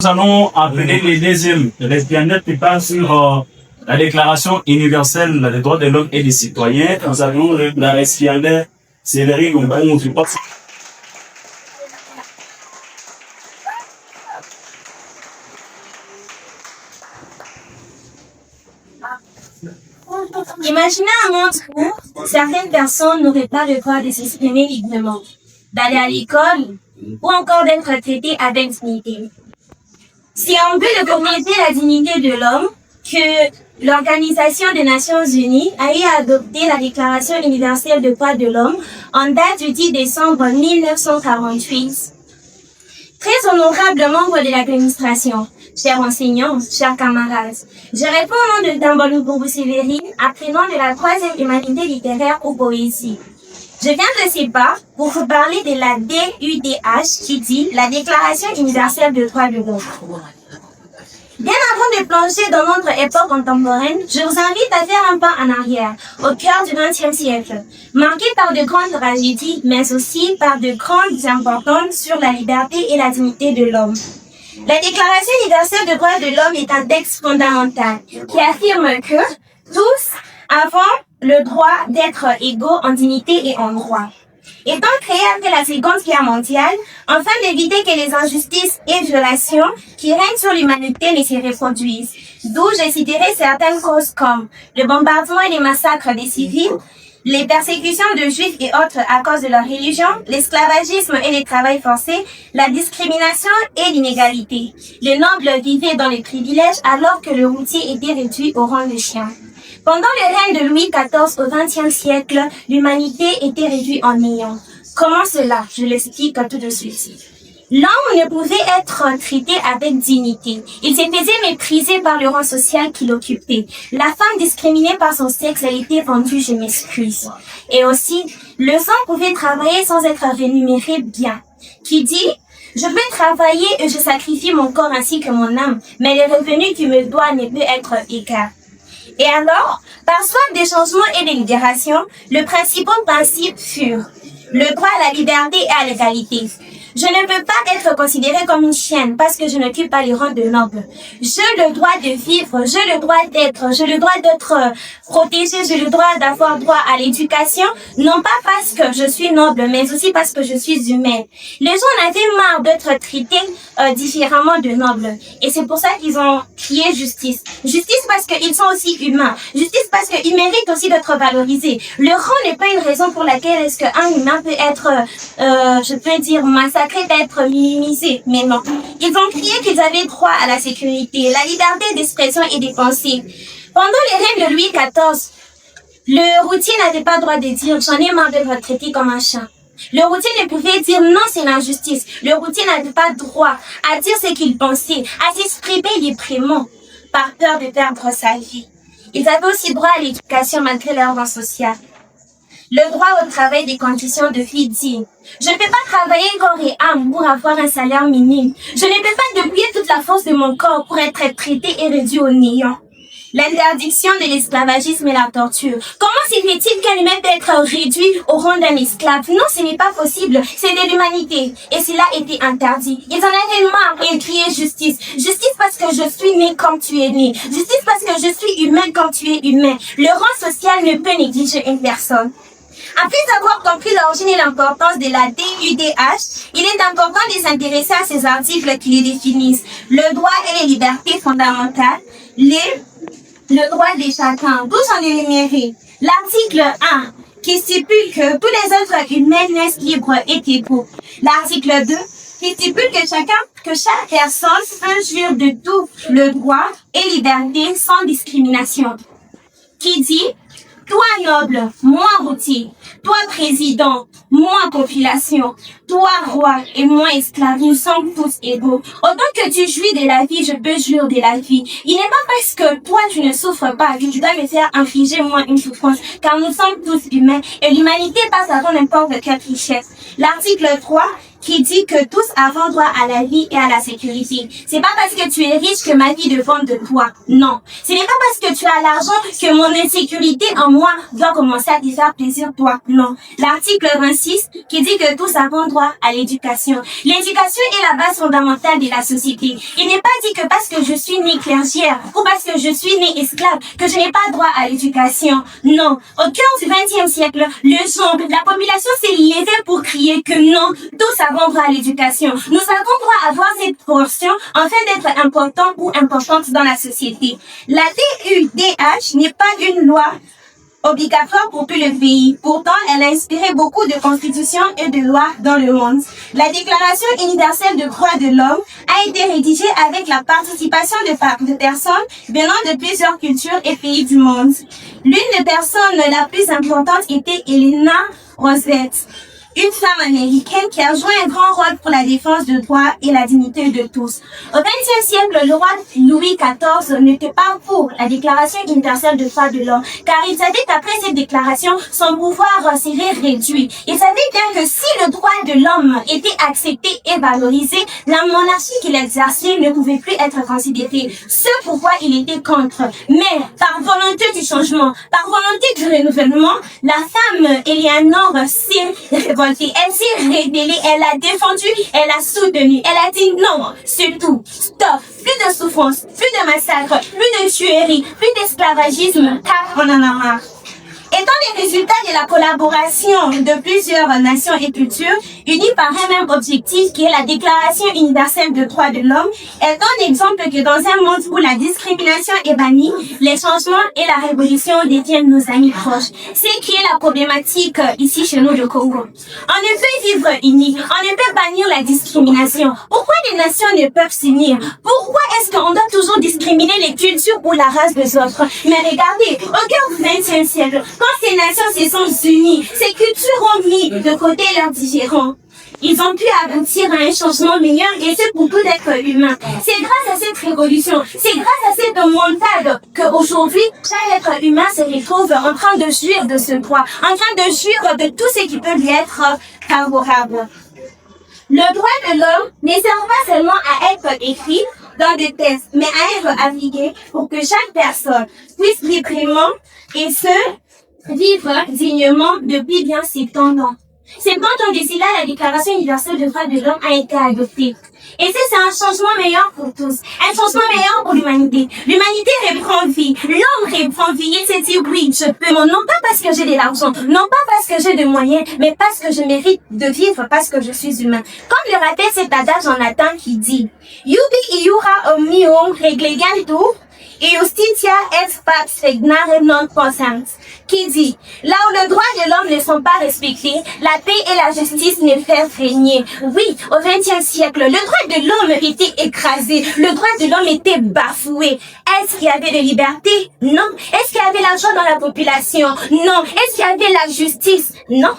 Nous allons appeler les deuxièmes récipiendaires qui parlent sur la Déclaration universelle des droits de l'homme et des citoyens. Nous avons la récipiendaire Séverine Ombon. Imaginez un monde où certaines personnes n'auraient pas le droit de s'exprimer librement, d'aller à l'école ou encore d'être traitées avec dignité. C'est en but de protéger la dignité de l'homme que l'Organisation des Nations Unies a eu à adopter la Déclaration universelle des droits de l'homme en date du 10 décembre 1948. Très honorable membre de l'administration, chers enseignants, chers camarades, je réponds au nom de Dambalou Boubou Séverine, apprenant de la 3e humanité littéraire ou poésie. Je viens de CEPA pour vous parler de la DUDH qui dit la Déclaration universelle des droits de l'homme. Bien avant de plonger dans notre époque contemporaine, je vous invite à faire un pas en arrière, au cœur du XXe siècle, marqué par de grandes tragédies, mais aussi par de grandes importances sur la liberté et la dignité de l'homme. La Déclaration universelle des droits de l'homme est un texte fondamental qui affirme que tous avons le droit d'être égaux en dignité et en droit. Étant créé après la Seconde Guerre mondiale, afin d'éviter que les injustices et violations qui règnent sur l'humanité ne se reproduisent, d'où je citerai certaines causes comme le bombardement et les massacres des civils, les persécutions de juifs et autres à cause de leur religion, l'esclavagisme et le travail forcé, la discrimination et l'inégalité. Les nobles vivaient dans les privilèges alors que le routier était réduit au rang de chien. Pendant le règne de Louis XIV au XXe siècle, l'humanité était réduite en néant. Comment cela? Je l'explique tout de suite. L'homme ne pouvait être traité avec dignité. Il se faisait mépriser par le rang social qu'il occupait. La femme discriminée par son sexe a été vendue, je m'excuse. Et aussi, le sang pouvait travailler sans être rémunéré bien. Qui dit, je peux travailler et je sacrifie mon corps ainsi que mon âme, mais le revenu qui me doit ne peut être égal. Et alors, par soif des changements et des libérations, le principal principe furent le droit à la liberté et à l'égalité. Je ne peux pas être considérée comme une chienne parce que je n'occupe pas les rangs de noble. J'ai le droit de vivre, j'ai le droit d'être protégée, j'ai le droit d'avoir droit à l'éducation, non pas parce que je suis noble, mais aussi parce que je suis humaine. Les gens en avaient marre d'être traités différemment de nobles. Et c'est pour ça qu'ils ont crié justice. Justice parce qu'ils sont aussi humains. Justice parce qu'ils méritent aussi d'être valorisés. Le rang n'est pas une raison pour laquelle est-ce qu'un humain peut être, je peux dire, massacré, d'être minimisé. Mais non. Ils ont crié qu'ils avaient droit à la sécurité, la liberté d'expression et de pensée. Pendant les règnes de Louis XIV, le routier n'avait pas le droit de dire « j'en ai marre d'être traité comme un chat ». Le routier ne pouvait dire non, c'est l'injustice. Le routier n'avait pas droit à dire ce qu'il pensait, à s'exprimer librement, par peur de perdre sa vie. Ils avaient aussi droit à l'éducation malgré leur rang social. Le droit au travail, des conditions de vie dignes. Je ne peux pas travailler corps et âme pour avoir un salaire minime. Je ne peux pas dépouiller toute la force de mon corps pour être traité et réduit au néant. L'interdiction de l'esclavagisme et la torture. Comment se fait-il qu'un humain peut être réduit au rang d'un esclave? Non, ce n'est pas possible. C'est de l'humanité. Et cela était interdit. Ils en avaient marre et ils criaient justice. Justice parce que je suis né comme tu es né. Justice parce que je suis humain comme tu es humain. Le rang social ne peut négliger une personne. Après avoir compris l'origine et l'importance de la DUDH, il est important de s'intéresser à ces articles qui les définissent. Le droit et les libertés fondamentales, le droit de chacun, tous en énumérés. L'article 1, qui stipule que tous les êtres humains naissent libres et égaux. L'article 2, qui stipule que chaque personne peut jouir de tout le droit et liberté sans discrimination. Qui dit, toi noble, moi routier, toi président, moi population, toi roi et moi esclave, nous sommes tous égaux. Autant que tu jouis de la vie, je peux jouir de la vie. Il n'est pas parce que toi tu ne souffres pas que tu dois me faire infliger moi une souffrance, car nous sommes tous humains et l'humanité passe avant n'importe quelle richesse. L'article 3, qui dit que tous avons droit à la vie et à la sécurité. C'est pas parce que tu es riche que ma vie dépend de toi. Non. Ce n'est pas parce que tu as l'argent que mon insécurité en moi doit commencer à te faire plaisir toi. Non. L'article 26 qui dit que tous avons droit à l'éducation. L'éducation est la base fondamentale de la société. Il n'est pas dit que parce que je suis née clergère ou parce que je suis née esclave que je n'ai pas droit à l'éducation. Non. Au cœur du XXe siècle, la population s'est levée pour crier que non, tous avons droit à l'éducation. Nous avons droit à avoir cette portion afin d'être importants ou importantes dans la société. La TUDH n'est pas une loi obligatoire pour tout le pays. Pourtant, elle a inspiré beaucoup de constitutions et de lois dans le monde. La Déclaration universelle des droits de l'homme a été rédigée avec la participation de personnes venant de plusieurs cultures et pays du monde. L'une des personnes la plus importante était Eleanor Roosevelt, une femme américaine qui a joué un grand rôle pour la défense des droits et la dignité de tous. Au XXe siècle, le roi Louis XIV n'était pas pour la Déclaration universelle des droits de l'homme, car il savait qu'après cette déclaration, son pouvoir serait réduit. Il savait bien que si le droit de l'homme était accepté et valorisé, la monarchie qu'il exerçait ne pouvait plus être considérée. Ce pourquoi il était contre. Mais par volonté du changement, par volonté du renouvellement, la femme Eleanor s'est révoltée. Elle s'est révélée, elle a défendu, elle a soutenu, elle a dit non, surtout, stop, plus de souffrance, plus de massacres, plus de tueries, plus d'esclavagisme, car on en a marre. Étant les résultats de la collaboration de plusieurs nations et cultures, unies par un même objectif qui est la Déclaration universelle des droits de l'homme, elle donne l'exemple que dans un monde où la discrimination est bannie, les changements et la révolution deviennent nos amis proches. C'est qui est la problématique ici chez nous au Congo. On ne peut vivre unis, on ne peut bannir la discrimination. Pourquoi les nations ne peuvent s'unir? Pourquoi est-ce qu'on doit toujours discriminer les cultures ou la race des autres? Mais regardez, au cœur du XXe siècle, quand ces nations se sont unies, ces cultures ont mis de côté leurs différends. Ils ont pu aboutir à un changement meilleur et c'est pour tout être humain. C'est grâce à cette révolution, c'est grâce à cette montade qu'aujourd'hui, chaque être humain se retrouve en train de jouir de ce droit, en train de jouir de tout ce qui peut lui être favorable. Le droit de l'homme ne sert pas seulement à être écrit dans des textes, mais à être appliqué pour que chaque personne puisse librement et vivre dignement depuis bien 70 ans. 70 ans d'ici là, la Déclaration universelle des droits de l'homme a été adoptée. Et c'est un changement meilleur pour tous. Un changement meilleur pour l'humanité. L'humanité reprend vie. L'homme reprend vie. Il se dit oui, je peux. Non pas parce que j'ai de l'argent. Non pas parce que j'ai des moyens. Mais parce que je mérite de vivre parce que je suis humain. Comme le rappelle cet adage en latin qui dit Iubi iura omnium reglegantur et justitia et pax regnare non posant, qui dit, là où les droits de l'homme ne sont pas respectés, la paix et la justice ne peuvent régner. Oui, au XXe siècle, le droit de l'homme était écrasé, le droit de l'homme était bafoué. Est-ce qu'il y avait de liberté? Non. Est-ce qu'il y avait la joie dans la population? Non. Est-ce qu'il y avait la justice? Non.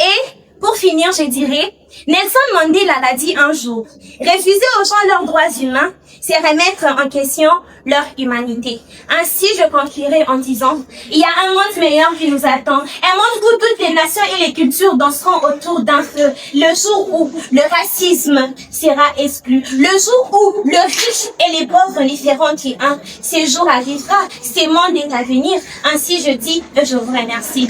Et, pour finir, je dirais, Nelson Mandela l'a dit un jour, refuser aux gens leurs droits humains, c'est remettre en question leur humanité. Ainsi, je conclurai en disant, il y a un monde meilleur qui nous attend, un monde où toutes les nations et les cultures danseront autour d'un feu, le jour où le racisme sera exclu, le jour où le riche et les pauvres ne seront qu'un. Ce jour arrivera, ce monde est à venir. Ainsi, je dis, je vous remercie.